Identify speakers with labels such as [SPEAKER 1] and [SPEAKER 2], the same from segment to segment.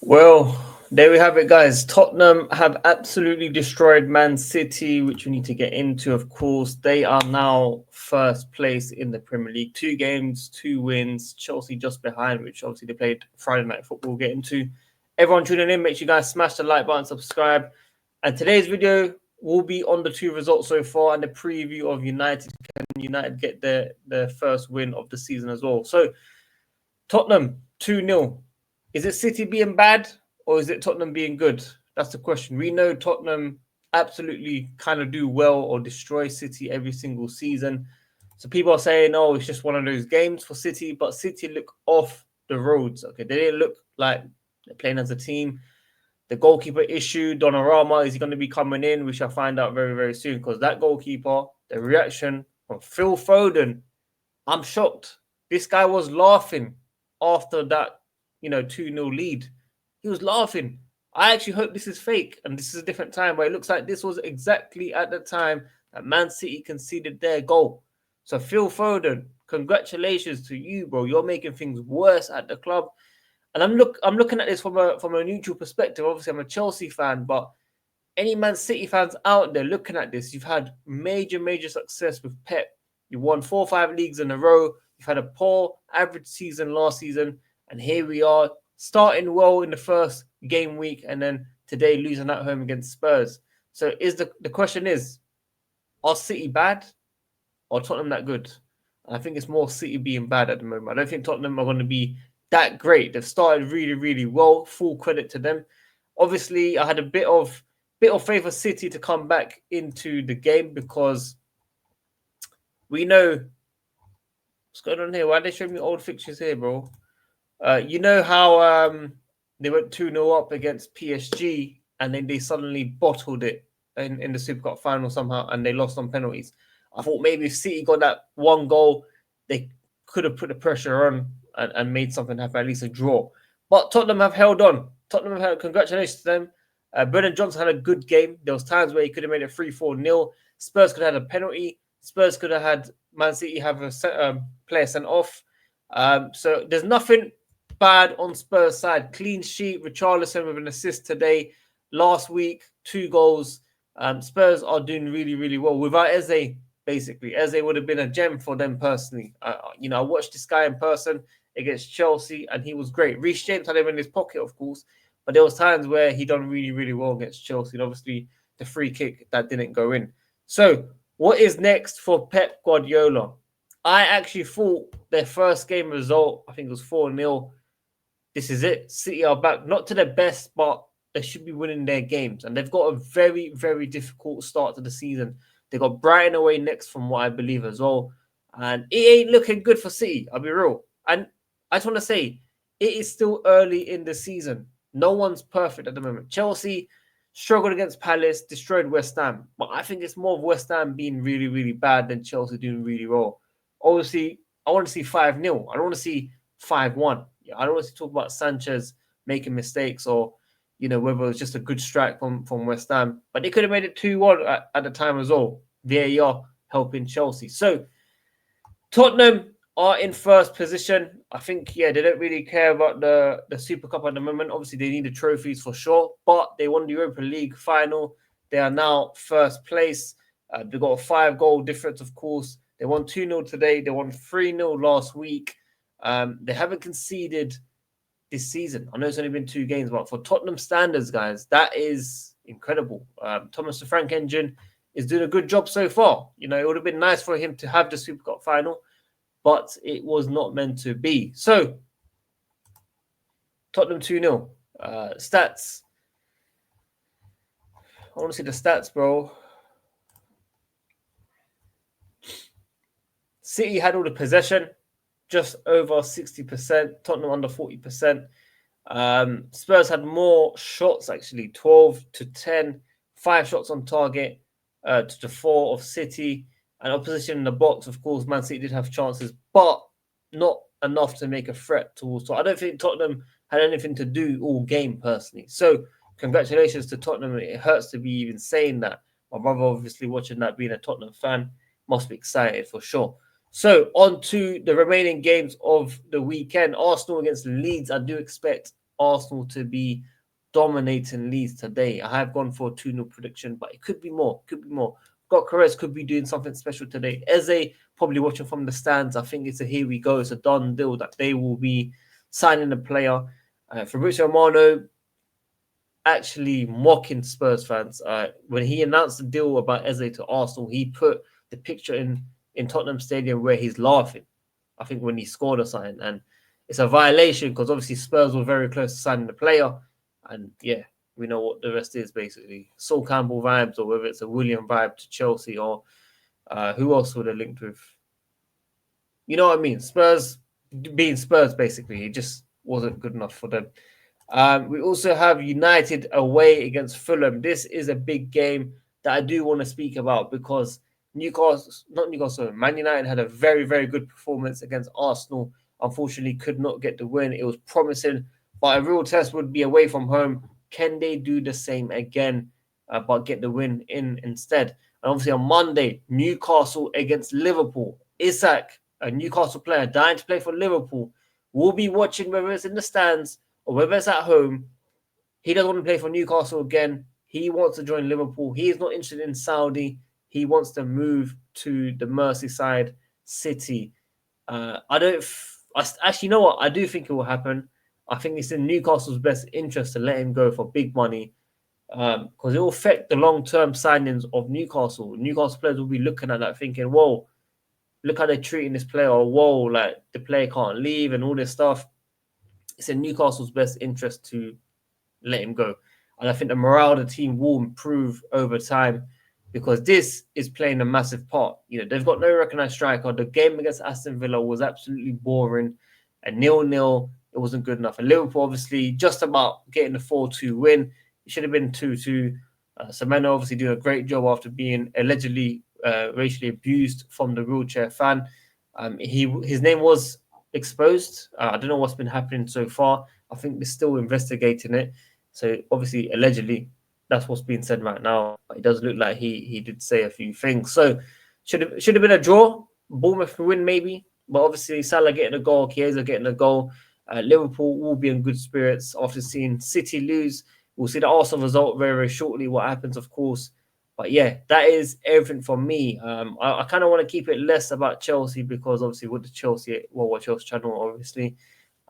[SPEAKER 1] Well, there we have it, guys. Tottenham have absolutely destroyed Man City, which we need to get into, of course. They are now first place in the Premier League. 2 games, 2 wins. Chelsea just behind, which obviously they played Friday Night Football. We'll get into. Everyone tuning in, make sure you guys smash the like button, subscribe. And today's video will be on the 2 results so far and the preview of United. Can United get their first win of the season as well? So, Tottenham, 2-0. Is it City being bad or is it Tottenham being good? That's the question. We know Tottenham absolutely kind of do well or destroy City every single season. So people are saying, oh, it's just one of those games for City, but City look off the roads. Okay, they didn't look like they're playing as a team. The goalkeeper issue, Donnarumma, is he going to be coming in? We shall find out very, very soon because that goalkeeper, the reaction from Phil Foden, I'm shocked. This guy was laughing after that 2-0 lead. He was laughing. I actually hope this is fake and this is a different time, but it looks like this was exactly at the time that Man City conceded their goal. So Phil Foden, congratulations to you, bro. You're making things worse at the club. And I'm looking at this from a neutral perspective. Obviously, I'm a Chelsea fan, but any Man City fans out there looking at this, you've had major success with Pep. You won 4 or 5 leagues in a row. You've had a poor average season last season. And here we are, starting well in the first game week, and then today losing at home against Spurs. So the question is, are City bad or Tottenham that good? And I think it's more City being bad at the moment. I don't think Tottenham are going to be that great. They've started really well. Full credit to them. Obviously, I had a bit of faith for City to come back into the game because we know what's going on here. Why are they showing me old fixtures here, bro? You know how they went 2-0 up against PSG and then they suddenly bottled it in the Super Cup final somehow and they lost on penalties. I thought maybe if City got that one goal, they could have put the pressure on and made something happen, at least a draw. But Tottenham have held on. Congratulations to them. Brennan Johnson had a good game. There was times where he could have made it 3-4-0. Spurs could have had a penalty. Spurs could have had Man City have a player sent off. So there's nothing bad on Spurs side. Clean sheet. Richarlison with an assist today. Last week, 2 goals. Spurs are doing really well without Eze. Basically, Eze would have been a gem for them personally. I watched this guy in person against Chelsea, and he was great. Reece James had him in his pocket, of course, but there was times where he done really well against Chelsea. And obviously, the free kick that didn't go in. So, what is next for Pep Guardiola? I actually thought their first game result, I think it was 4-0. This is it. City are back, not to their best, but they should be winning their games. And they've got a very difficult start to the season. They got Brighton away next, from what I believe as well. And it ain't looking good for City, I'll be real. And I just want to say, it is still early in the season. No one's perfect at the moment. Chelsea struggled against Palace, destroyed West Ham. But I think it's more of West Ham being really bad than Chelsea doing really well. Obviously, I want to see 5-0. I don't want to see 5-1. I don't want to talk about Sanchez making mistakes or, whether it was just a good strike from West Ham. But they could have made it 2-1 at the time as well. VAR helping Chelsea. So, Tottenham are in first position. I think, they don't really care about the Super Cup at the moment. Obviously, they need the trophies for sure. But they won the Europa League final. They are now first place. They've got a 5-goal difference, of course. They won 2-0 today. They won 3-0 last week. They haven't conceded this season. I know it's only been 2 games, but for Tottenham standards, guys, that is incredible. Thomas the Frank Engine is doing a good job so far. It would have been nice for him to have the Super Cup final, but it was not meant to be. So, Tottenham 2-0. Stats. I want to see the stats, bro. City had all the possession, just over 60%. Tottenham under 40%. Spurs had more shots, actually. 12-10. 5 shots on target to the 4 of City. And opposition in the box, of course, Man City did have chances, but not enough to make a threat towards Tottenham. I don't think Tottenham had anything to do all game, personally. So, congratulations to Tottenham. It hurts to be even saying that. My brother, obviously, watching that, being a Tottenham fan, must be excited for sure. So, on to the remaining games of the weekend. Arsenal against Leeds. I do expect Arsenal to be dominating Leeds today. I have gone for a 2-0 prediction, but it could be more. Could be more. Gyökeres could be doing something special today. Eze probably watching from the stands. I think it's a here we go. It's a done deal that they will be signing a player. Fabrizio Romano actually mocking Spurs fans. When he announced the deal about Eze to Arsenal, he put the picture in Tottenham Stadium where he's laughing. I think when he scored or something, and it's a violation because obviously Spurs were very close to signing the player, and yeah, we know what the rest is basically. Sol Campbell vibes, or whether it's a William vibe to Chelsea, or who else would have linked with? You know what I mean? Spurs being Spurs, basically, it just wasn't good enough for them. We also have United away against Fulham. This is a big game that I do want to speak about because Man United had a very, very good performance against Arsenal. Unfortunately, could not get the win. It was promising, but a real test would be away from home. Can they do the same again, but get the win in instead? And obviously on Monday, Newcastle against Liverpool. Isak, a Newcastle player dying to play for Liverpool, will be watching whether it's in the stands or whether it's at home. He doesn't want to play for Newcastle again. He wants to join Liverpool. He is not interested in Saudi. He wants to move to the Merseyside city. Actually, you know what? I do think it will happen. I think it's in Newcastle's best interest to let him go for big money because it will affect the long-term signings of Newcastle. Newcastle players will be looking at that thinking, whoa, look how they're treating this player, or whoa, like the player can't leave and all this stuff. It's in Newcastle's best interest to let him go. And I think the morale of the team will improve over time because this is playing a massive part. You know, they've got no recognised striker. The game against Aston Villa was absolutely boring. And 0-0, it wasn't good enough. And Liverpool, obviously, just about getting the 4-2 win. It should have been 2-2. Semeno obviously doing a great job after being allegedly racially abused from the wheelchair fan. His name was exposed. I don't know what's been happening so far. I think they're still investigating it. So obviously, allegedly, that's what's being said right now. It does look like he did say a few things. So should have been a draw. Bournemouth win maybe, but obviously Salah getting a goal, Chiesa getting a goal. Liverpool will be in good spirits after seeing City lose. We'll see the Arsenal result very, very shortly. What happens, of course. But yeah, that is everything from me. I kind of want to keep it less about Chelsea because obviously with the Chelsea channel, obviously.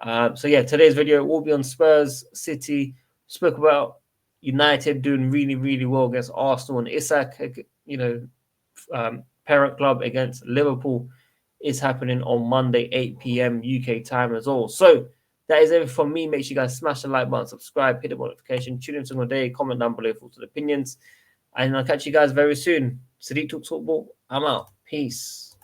[SPEAKER 1] So yeah, today's video will be on Spurs, City. Spoke about United doing really, really well against Arsenal, and Isak, parent club against Liverpool is happening on Monday, 8 p.m. UK time as well. So that is everything from me. Make sure you guys smash the like button, subscribe, hit the notification, tune in single day, comment down below for opinions. And I'll catch you guys very soon. Sadiq Talks Football. I'm out. Peace.